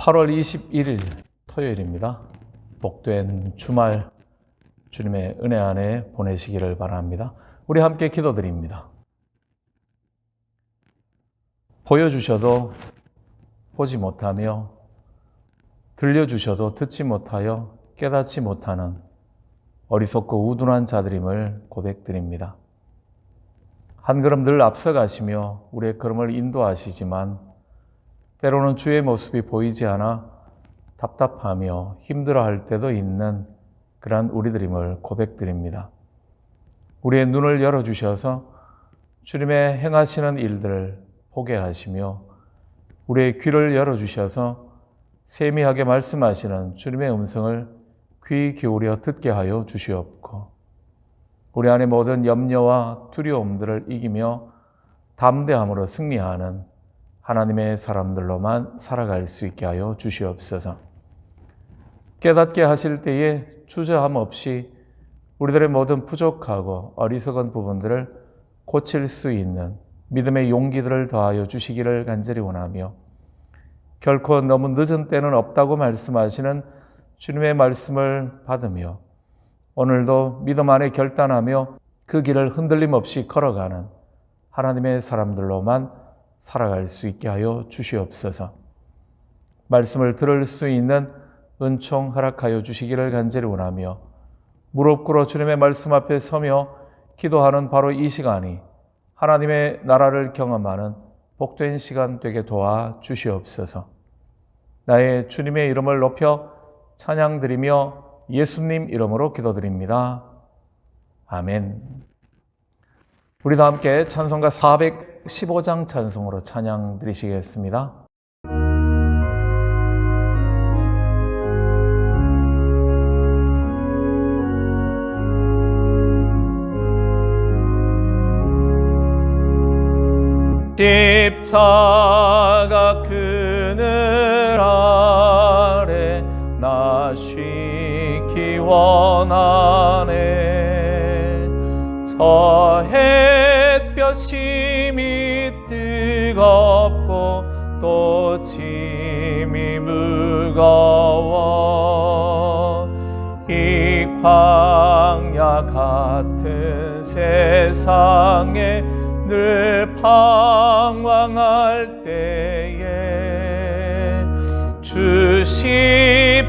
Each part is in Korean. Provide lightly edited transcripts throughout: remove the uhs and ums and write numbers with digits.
8월 21일 토요일입니다. 복된 주말 주님의 은혜 안에 보내시기를 바랍니다. 우리 함께 기도드립니다. 보여주셔도 보지 못하며 들려주셔도 듣지 못하여 깨닫지 못하는 어리석고 우둔한 자들임을 고백드립니다. 한 걸음 늘 앞서가시며 우리의 걸음을 인도하시지만 때로는 주의 모습이 보이지 않아 답답하며 힘들어할 때도 있는 그러한 우리들임을 고백드립니다. 우리의 눈을 열어주셔서 주님의 행하시는 일들을 보게 하시며 우리의 귀를 열어주셔서 세미하게 말씀하시는 주님의 음성을 귀 기울여 듣게 하여 주시옵고 우리 안의 모든 염려와 두려움들을 이기며 담대함으로 승리하는 하나님의 사람들로만 살아갈 수 있게 하여 주시옵소서. 깨닫게 하실 때에 주저함 없이 우리들의 모든 부족하고 어리석은 부분들을 고칠 수 있는 믿음의 용기들을 더하여 주시기를 간절히 원하며 결코 너무 늦은 때는 없다고 말씀하시는 주님의 말씀을 받으며 오늘도 믿음 안에 결단하며 그 길을 흔들림 없이 걸어가는 하나님의 사람들로만 살아갈 수 있게 하여 주시옵소서. 말씀을 들을 수 있는 은총 허락하여 주시기를 간절히 원하며 무릎 꿇어 주님의 말씀 앞에 서며 기도하는 바로 이 시간이 하나님의 나라를 경험하는 복된 시간 되게 도와 주시옵소서. 나의 주님의 이름을 높여 찬양드리며 예수님 이름으로 기도드립니다. 아멘. 우리도 함께 찬송가 415장 찬송으로 찬양 드리시겠습니다. 십자가 그늘 아래 나 쉬기 원하네. 저 햇볕이 뜨겁고 또 짐이 무거워 이 광야 같은 세상에 늘 방황할 때에 주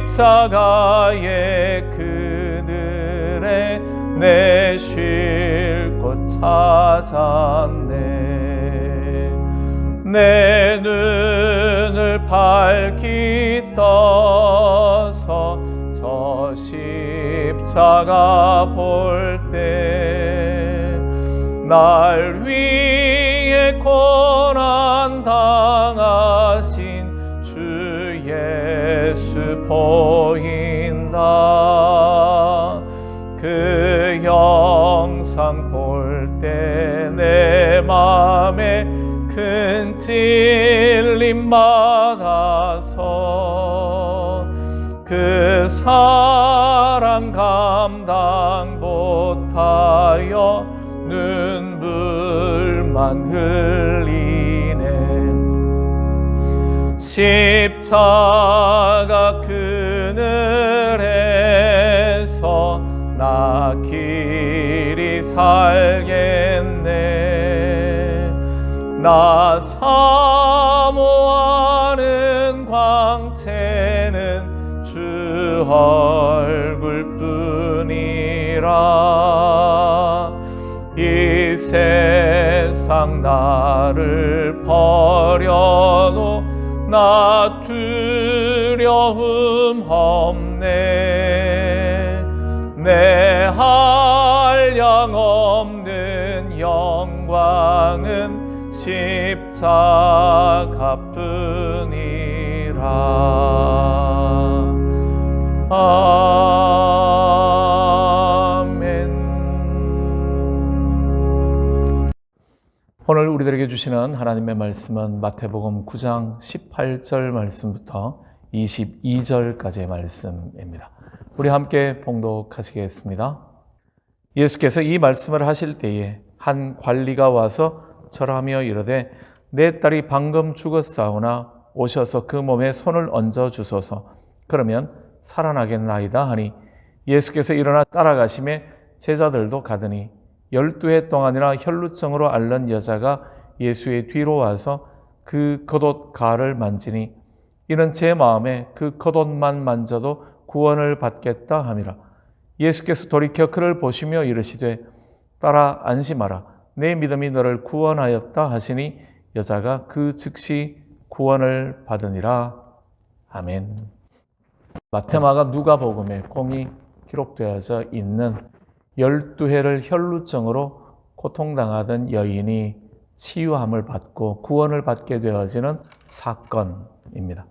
십자가의 그늘에 내 쉴 곳 찾았네. 내 눈을 밝히 떠서 저 십자가 볼 때 날 위해 고난 당하신 주 예수 보인다. 그 영상 볼 때 내 맘에 큰 찔림 받아서 그 사랑 감당 못하여 눈물만 흘리네. 십자가 그늘에서 나 길이 살겠네. 나 사모하는 광채는 주 얼굴뿐이라. 이 세상 나를 버려도 나 두려움 없네. 내 한량 없는 영광은 십자가뿐이라. 오늘 우리들에게 주시는 하나님의 말씀은 마태복음 9장 18절 말씀부터 22절까지의 말씀입니다. 우리 함께 봉독하시겠습니다. 예수께서 이 말씀을 하실 때에 한 관리가 와서 절하며 이르되 내 딸이 방금 죽었사오나 오셔서 그 몸에 손을 얹어 주소서. 그러면 살아나겠나이다 하니 예수께서 일어나 따라가심에 제자들도 가더니 12해 동안이나 혈루증으로 앓는 여자가 예수의 뒤로 와서 그 겉옷 가를 만지니 이는 제 마음에 그 겉옷만 만져도 구원을 받겠다 함이라. 예수께서 돌이켜 그를 보시며 이르시되 따라 안심하라. 내 믿음이 너를 구원하였다 하시니 여자가 그 즉시 구원을 받으니라. 아멘. 마태마가 누가복음에 공이 기록되어져 있는 12해를 혈루증으로 고통당하던 여인이 치유함을 받고 구원을 받게 되어지는 사건입니다.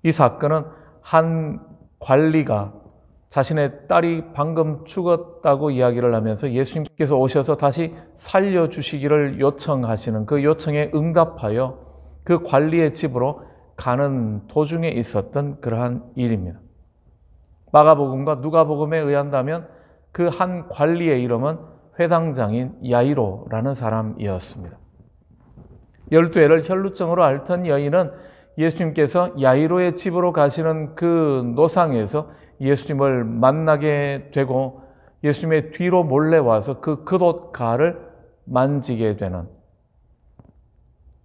이 사건은 한 관리가 자신의 딸이 방금 죽었다고 이야기를 하면서 예수님께서 오셔서 다시 살려주시기를 요청하시는 그 요청에 응답하여 그 관리의 집으로 가는 도중에 있었던 그러한 일입니다. 마가복음과 누가복음에 의한다면 그 한 관리의 이름은 회당장인 야이로라는 사람이었습니다. 12해를 혈루증으로 앓던 여인은 예수님께서 야이로의 집으로 가시는 그 노상에서 예수님을 만나게 되고 예수님의 뒤로 몰래 와서 그 겉옷가를 만지게 되는,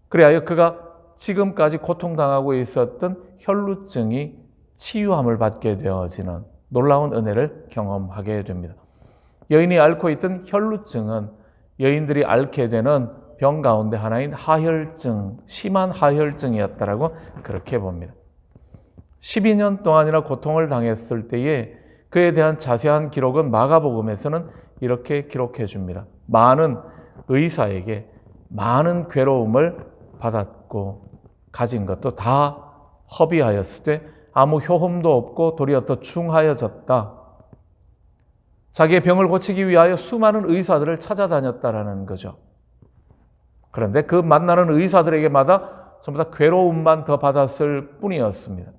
그리하여 그가 지금까지 고통당하고 있었던 혈루증이 치유함을 받게 되어지는 놀라운 은혜를 경험하게 됩니다. 여인이 앓고 있던 혈루증은 여인들이 앓게 되는 병 가운데 하나인 하혈증, 심한 하혈증이었다라고 그렇게 봅니다. 12년 동안이나 고통을 당했을 때에 그에 대한 자세한 기록은 마가복음에서는 이렇게 기록해 줍니다. 많은 의사에게 많은 괴로움을 받았고 가진 것도 다 허비하였을 때 아무 효험도 없고 도리어 더 중하여졌다. 자기의 병을 고치기 위하여 수많은 의사들을 찾아다녔다라는 거죠. 그런데 그 만나는 의사들에게마다 전부 다 괴로움만 더 받았을 뿐이었습니다.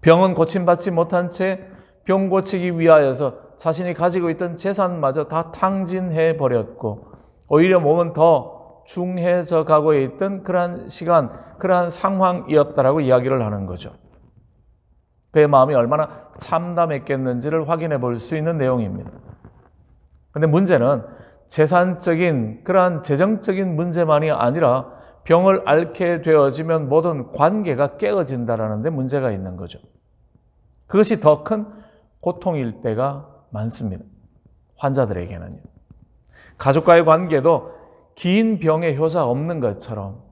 병은 고침받지 못한 채 병 고치기 위하여서 자신이 가지고 있던 재산마저 다 탕진해 버렸고 오히려 몸은 더 중해져 가고 있던 그러한 시간, 그러한 상황이었다라고 이야기를 하는 거죠. 그의 마음이 얼마나 참담했겠는지를 확인해 볼 수 있는 내용입니다. 그런데 문제는 재산적인 그러한 재정적인 문제만이 아니라 병을 앓게 되어지면 모든 관계가 깨어진다라는 데 문제가 있는 거죠. 그것이 더 큰 고통일 때가 많습니다. 환자들에게는요. 가족과의 관계도 긴 병의 효자 없는 것처럼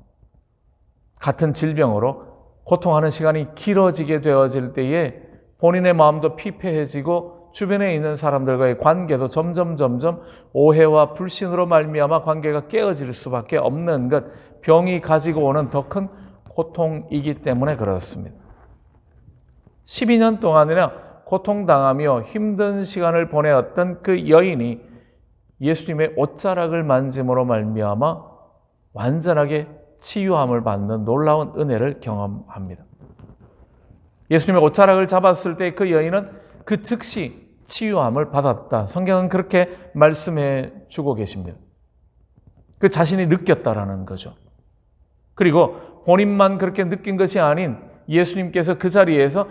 같은 질병으로 고통하는 시간이 길어지게 되어질 때에 본인의 마음도 피폐해지고 주변에 있는 사람들과의 관계도 점점 오해와 불신으로 말미암아 관계가 깨어질 수밖에 없는 것, 병이 가지고 오는 더 큰 고통이기 때문에 그렇습니다. 12년 동안이나 고통당하며 힘든 시간을 보내었던 그 여인이 예수님의 옷자락을 만짐으로 말미암아 완전하게 치유함을 받는 놀라운 은혜를 경험합니다. 예수님의 옷자락을 잡았을 때 그 여인은 그 즉시 치유함을 받았다. 성경은 그렇게 말씀해 주고 계십니다. 그 자신이 느꼈다라는 거죠. 그리고 본인만 그렇게 느낀 것이 아닌 예수님께서 그 자리에서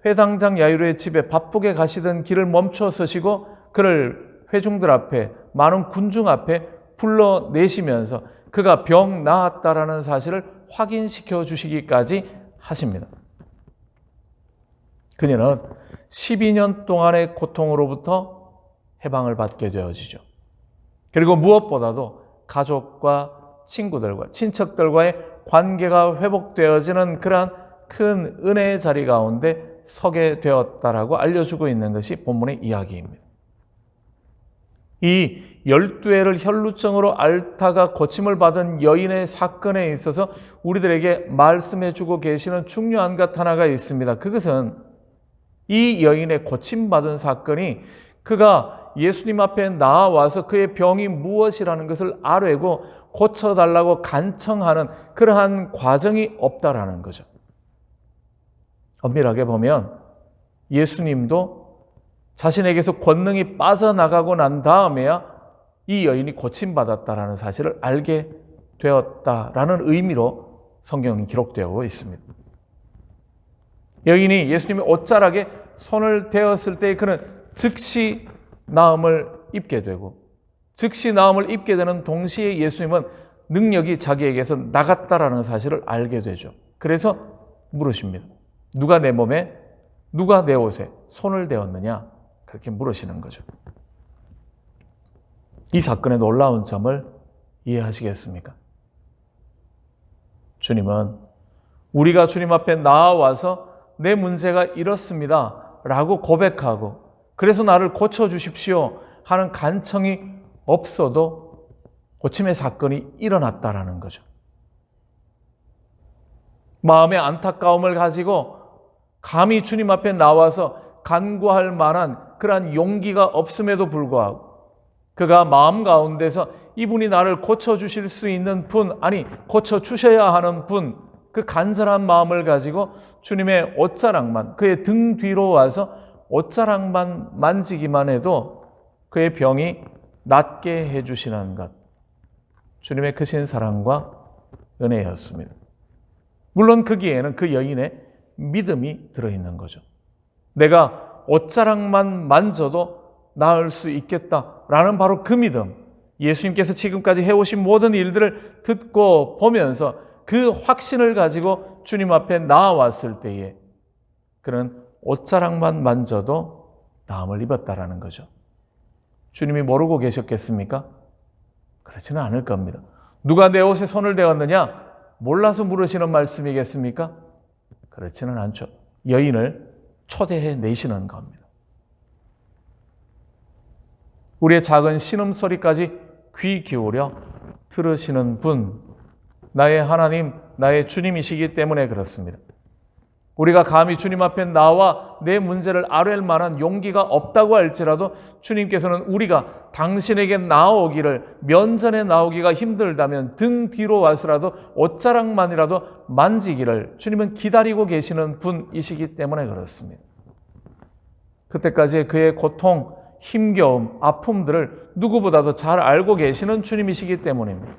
회당장 야이로의 집에 바쁘게 가시던 길을 멈춰 서시고 그를 회중들 앞에, 많은 군중 앞에 불러내시면서 그가 병 나았다라는 사실을 확인시켜 주시기까지 하십니다. 그녀는 12년 동안의 고통으로부터 해방을 받게 되어지죠. 그리고 무엇보다도 가족과 친구들과 친척들과의 관계가 회복되어지는 그러한 큰 은혜의 자리 가운데 서게 되었다라고 알려주고 있는 것이 본문의 이야기입니다. 이 12해를 혈루증으로 앓다가 고침을 받은 여인의 사건에 있어서 우리들에게 말씀해 주고 계시는 중요한 것 하나가 있습니다. 그것은 이 여인의 고침받은 사건이 그가 예수님 앞에 나와서 그의 병이 무엇이라는 것을 아뢰고 고쳐달라고 간청하는 그러한 과정이 없다라는 거죠. 엄밀하게 보면 예수님도 자신에게서 권능이 빠져나가고 난 다음에야 이 여인이 고침받았다라는 사실을 알게 되었다라는 의미로 성경은 기록되어 있습니다. 여인이 예수님의 옷자락에 손을 대었을 때 그는 즉시 나음을 입게 되고, 즉시 나음을 입게 되는 동시에 예수님은 능력이 자기에게서 나갔다라는 사실을 알게 되죠. 그래서 물으십니다. 누가 내 몸에, 누가 내 옷에 손을 대었느냐? 그렇게 물으시는 거죠. 이 사건의 놀라운 점을 이해하시겠습니까? 주님은 우리가 주님 앞에 나와서 내 문제가 이렇습니다 라고 고백하고, 그래서 나를 고쳐주십시오 하는 간청이 없어도 고침의 사건이 일어났다라는 거죠. 마음의 안타까움을 가지고 감히 주님 앞에 나와서 간구할 만한 그러한 용기가 없음에도 불구하고, 그가 마음 가운데서 이분이 나를 고쳐주실 수 있는 분, 아니 고쳐주셔야 하는 분, 그 간절한 마음을 가지고 주님의 옷자락만, 그의 등 뒤로 와서 옷자락만 만지기만 해도 그의 병이 낫게 해주시는 것, 주님의 크신 사랑과 은혜였습니다. 물론 거기에는 그 여인의 믿음이 들어있는 거죠. 내가 옷자락만 만져도 나을 수 있겠다라는 바로 그 믿음, 예수님께서 지금까지 해오신 모든 일들을 듣고 보면서 그 확신을 가지고 주님 앞에 나아왔을 때에 그는 옷자락만 만져도 나음을 입었다라는 거죠. 주님이 모르고 계셨겠습니까? 그렇지는 않을 겁니다. 누가 내 옷에 손을 대었느냐? 몰라서 물으시는 말씀이겠습니까? 그렇지는 않죠. 여인을 초대해 내시는 겁니다. 우리의 작은 신음소리까지 귀 기울여 들으시는 분, 나의 하나님, 나의 주님이시기 때문에 그렇습니다. 우리가 감히 주님 앞에 나와 내 문제를 아뢰할 만한 용기가 없다고 할지라도 주님께서는 우리가 당신에게 나오기를, 면전에 나오기가 힘들다면 등 뒤로 와서라도 옷자락만이라도 만지기를 주님은 기다리고 계시는 분이시기 때문에 그렇습니다. 그때까지 그의 고통, 힘겨움, 아픔들을 누구보다도 잘 알고 계시는 주님이시기 때문입니다.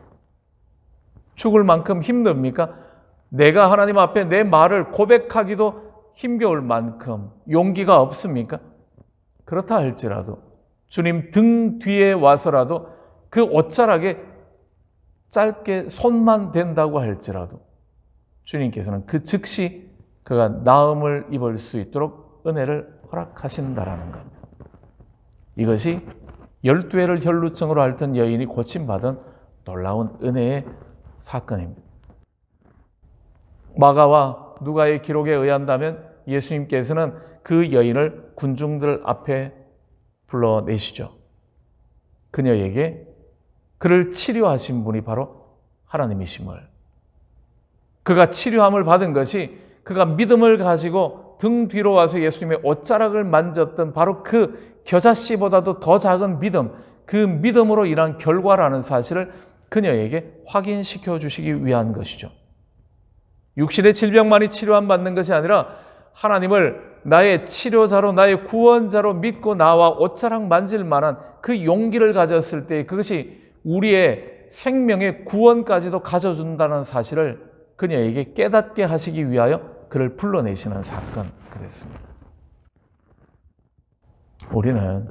죽을 만큼 힘듭니까? 내가 하나님 앞에 내 말을 고백하기도 힘겨울 만큼 용기가 없습니까? 그렇다 할지라도 주님 등 뒤에 와서라도 그 옷자락에 짧게 손만 댄다고 할지라도 주님께서는 그 즉시 그가 나음을 입을 수 있도록 은혜를 허락하신다라는 겁니다. 이것이 12회를 혈루증으로 앓던 여인이 고침받은 놀라운 은혜의 사건입니다. 마가와 누가의 기록에 의한다면 예수님께서는 그 여인을 군중들 앞에 불러내시죠. 그녀에게 그를 치료하신 분이 바로 하나님이심을, 그가 치료함을 받은 것이 그가 믿음을 가지고 등 뒤로 와서 예수님의 옷자락을 만졌던 바로 그 겨자씨보다도 더 작은 믿음, 그 믿음으로 인한 결과라는 사실을 그녀에게 확인시켜 주시기 위한 것이죠. 육신의 질병만이 치료함 받는 것이 아니라 하나님을 나의 치료자로, 나의 구원자로 믿고 나와 옷자락 만질 만한 그 용기를 가졌을 때 그것이 우리의 생명의 구원까지도 가져준다는 사실을 그녀에게 깨닫게 하시기 위하여 그를 불러내시는 사건, 그랬습니다. 우리는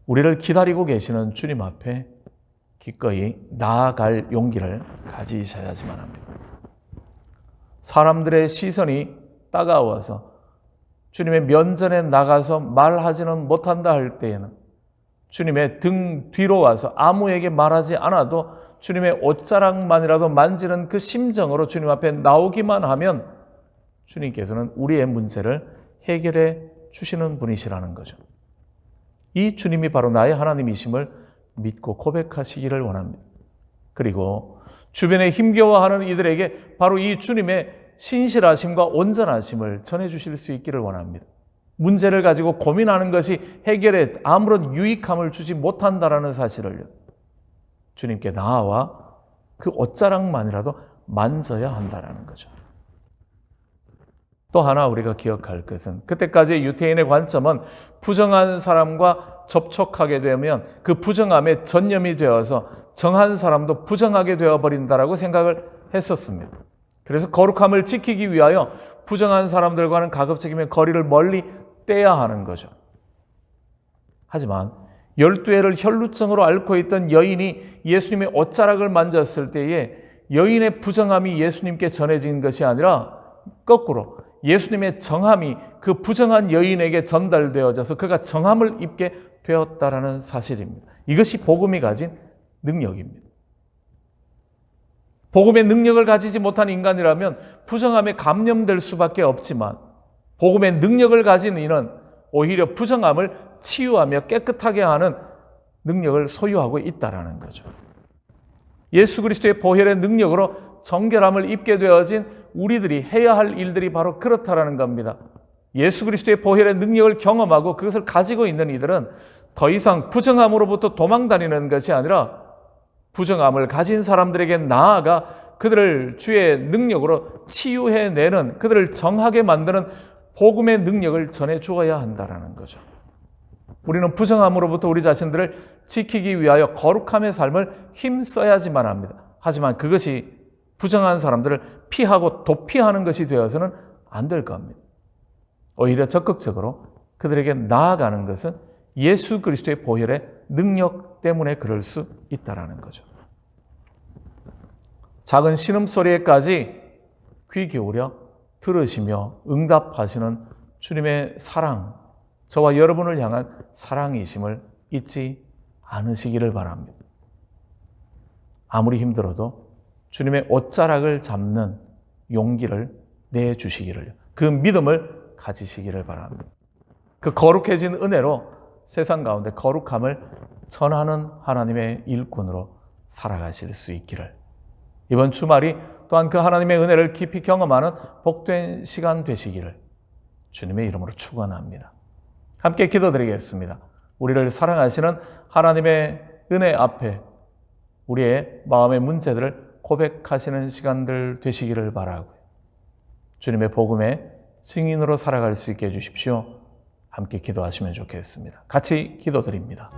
우리를 기다리고 계시는 주님 앞에 기꺼이 나아갈 용기를 가지셔야지만 합니다. 사람들의 시선이 따가워서 주님의 면전에 나가서 말하지는 못한다 할 때에는 주님의 등 뒤로 와서 아무에게 말하지 않아도 주님의 옷자락만이라도 만지는 그 심정으로 주님 앞에 나오기만 하면 주님께서는 우리의 문제를 해결해 주시는 분이시라는 거죠. 이 주님이 바로 나의 하나님이심을 믿고 고백하시기를 원합니다. 그리고 주변에 힘겨워하는 이들에게 바로 이 주님의 신실하심과 온전하심을 전해주실 수 있기를 원합니다. 문제를 가지고 고민하는 것이 해결에 아무런 유익함을 주지 못한다라는 사실을요, 주님께 나아와 그 옷자락만이라도 만져야 한다라는 거죠. 또 하나 우리가 기억할 것은 그때까지 유태인의 관점은 부정한 사람과 접촉하게 되면 그 부정함에 전념이 되어서 정한 사람도 부정하게 되어버린다라고 생각을 했었습니다. 그래서 거룩함을 지키기 위하여 부정한 사람들과는 가급적이면 거리를 멀리 떼야 하는 거죠. 하지만 12해를 혈루증으로 앓고 있던 여인이 예수님의 옷자락을 만졌을 때에 여인의 부정함이 예수님께 전해진 것이 아니라 거꾸로 예수님의 정함이 그 부정한 여인에게 전달되어져서 그가 정함을 입게 되었다라는 사실입니다. 이것이 복음이 가진 능력입니다. 복음의 능력을 가지지 못한 인간이라면 부정함에 감염될 수밖에 없지만 복음의 능력을 가진 이는 오히려 부정함을 치유하며 깨끗하게 하는 능력을 소유하고 있다라는 거죠. 예수 그리스도의 보혈의 능력으로 정결함을 입게 되어진 우리들이 해야 할 일들이 바로 그렇다라는 겁니다. 예수 그리스도의 보혈의 능력을 경험하고 그것을 가지고 있는 이들은 더 이상 부정함으로부터 도망다니는 것이 아니라 부정함을 가진 사람들에게 나아가 그들을 주의 능력으로 치유해내는, 그들을 정하게 만드는 복음의 능력을 전해 주어야 한다는 거죠. 우리는 부정함으로부터 우리 자신들을 지키기 위하여 거룩함의 삶을 힘써야지만 합니다. 하지만 그것이 부정한 사람들을 피하고 도피하는 것이 되어서는 안 될 겁니다. 오히려 적극적으로 그들에게 나아가는 것은 예수 그리스도의 보혈의 능력 때문에 그럴 수 있다는 거죠. 작은 신음소리에까지 귀 기울여 들으시며 응답하시는 주님의 사랑, 저와 여러분을 향한 사랑이심을 잊지 않으시기를 바랍니다. 아무리 힘들어도 주님의 옷자락을 잡는 용기를 내주시기를, 그 믿음을 가지시기를 바랍니다. 그 거룩해진 은혜로 세상 가운데 거룩함을 전하는 하나님의 일꾼으로 살아가실 수 있기를, 이번 주말이 또한 그 하나님의 은혜를 깊이 경험하는 복된 시간 되시기를 주님의 이름으로 축원합니다. 함께 기도드리겠습니다. 우리를 사랑하시는 하나님의 은혜 앞에 우리의 마음의 문제들을 고백하시는 시간들 되시기를 바라고요. 주님의 복음의 증인으로 살아갈 수 있게 해주십시오. 함께 기도하시면 좋겠습니다. 같이 기도드립니다.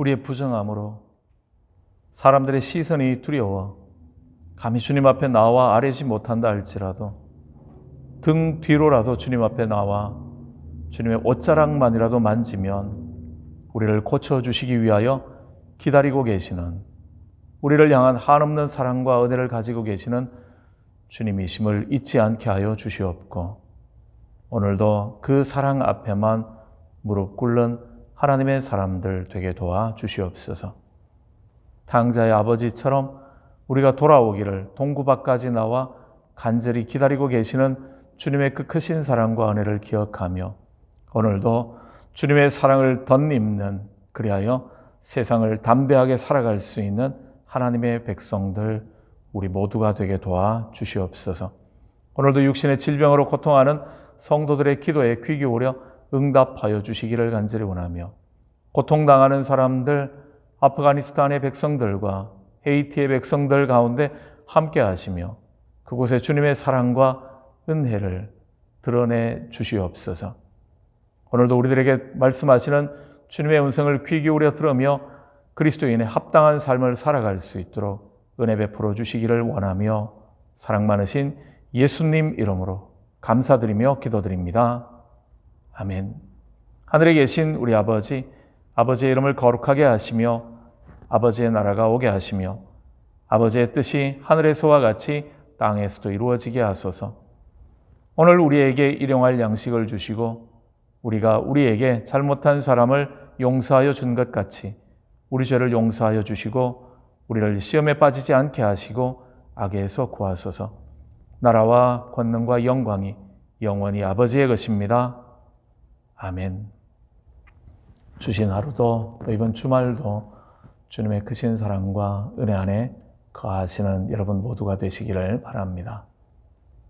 우리의 부정함으로 사람들의 시선이 두려워 감히 주님 앞에 나와 아뢰지 못한다 할지라도 등 뒤로라도 주님 앞에 나와 주님의 옷자락만이라도 만지면 우리를 고쳐주시기 위하여 기다리고 계시는, 우리를 향한 한없는 사랑과 은혜를 가지고 계시는 주님이심을 잊지 않게 하여 주시옵고, 오늘도 그 사랑 앞에만 무릎 꿇는 하나님의 사람들 되게 도와 주시옵소서. 탕자의 아버지처럼 우리가 돌아오기를 동구밖까지 나와 간절히 기다리고 계시는 주님의 그 크신 사랑과 은혜를 기억하며 오늘도 주님의 사랑을 덧입는, 그리하여 세상을 담대하게 살아갈 수 있는 하나님의 백성들 우리 모두가 되게 도와 주시옵소서. 오늘도 육신의 질병으로 고통하는 성도들의 기도에 귀 기울여 응답하여 주시기를 간절히 원하며, 고통당하는 사람들, 아프가니스탄의 백성들과 헤이티의 백성들 가운데 함께 하시며 그곳에 주님의 사랑과 은혜를 드러내 주시옵소서. 오늘도 우리들에게 말씀하시는 주님의 음성을 귀 기울여 들으며 그리스도인의 합당한 삶을 살아갈 수 있도록 은혜 베풀어 주시기를 원하며 사랑 많으신 예수님 이름으로 감사드리며 기도드립니다. 아멘. 하늘에 계신 우리 아버지, 아버지의 이름을 거룩하게 하시며 아버지의 나라가 오게 하시며 아버지의 뜻이 하늘에서와 같이 땅에서도 이루어지게 하소서. 오늘 우리에게 일용할 양식을 주시고 우리가 우리에게 잘못한 사람을 용서하여 준 것 같이 우리 죄를 용서하여 주시고 우리를 시험에 빠지지 않게 하시고 악에서 구하소서. 나라와 권능과 영광이 영원히 아버지의 것입니다. 아멘. 주신 하루도 또 이번 주말도 주님의 크신 사랑과 은혜 안에 거하시는 여러분 모두가 되시기를 바랍니다.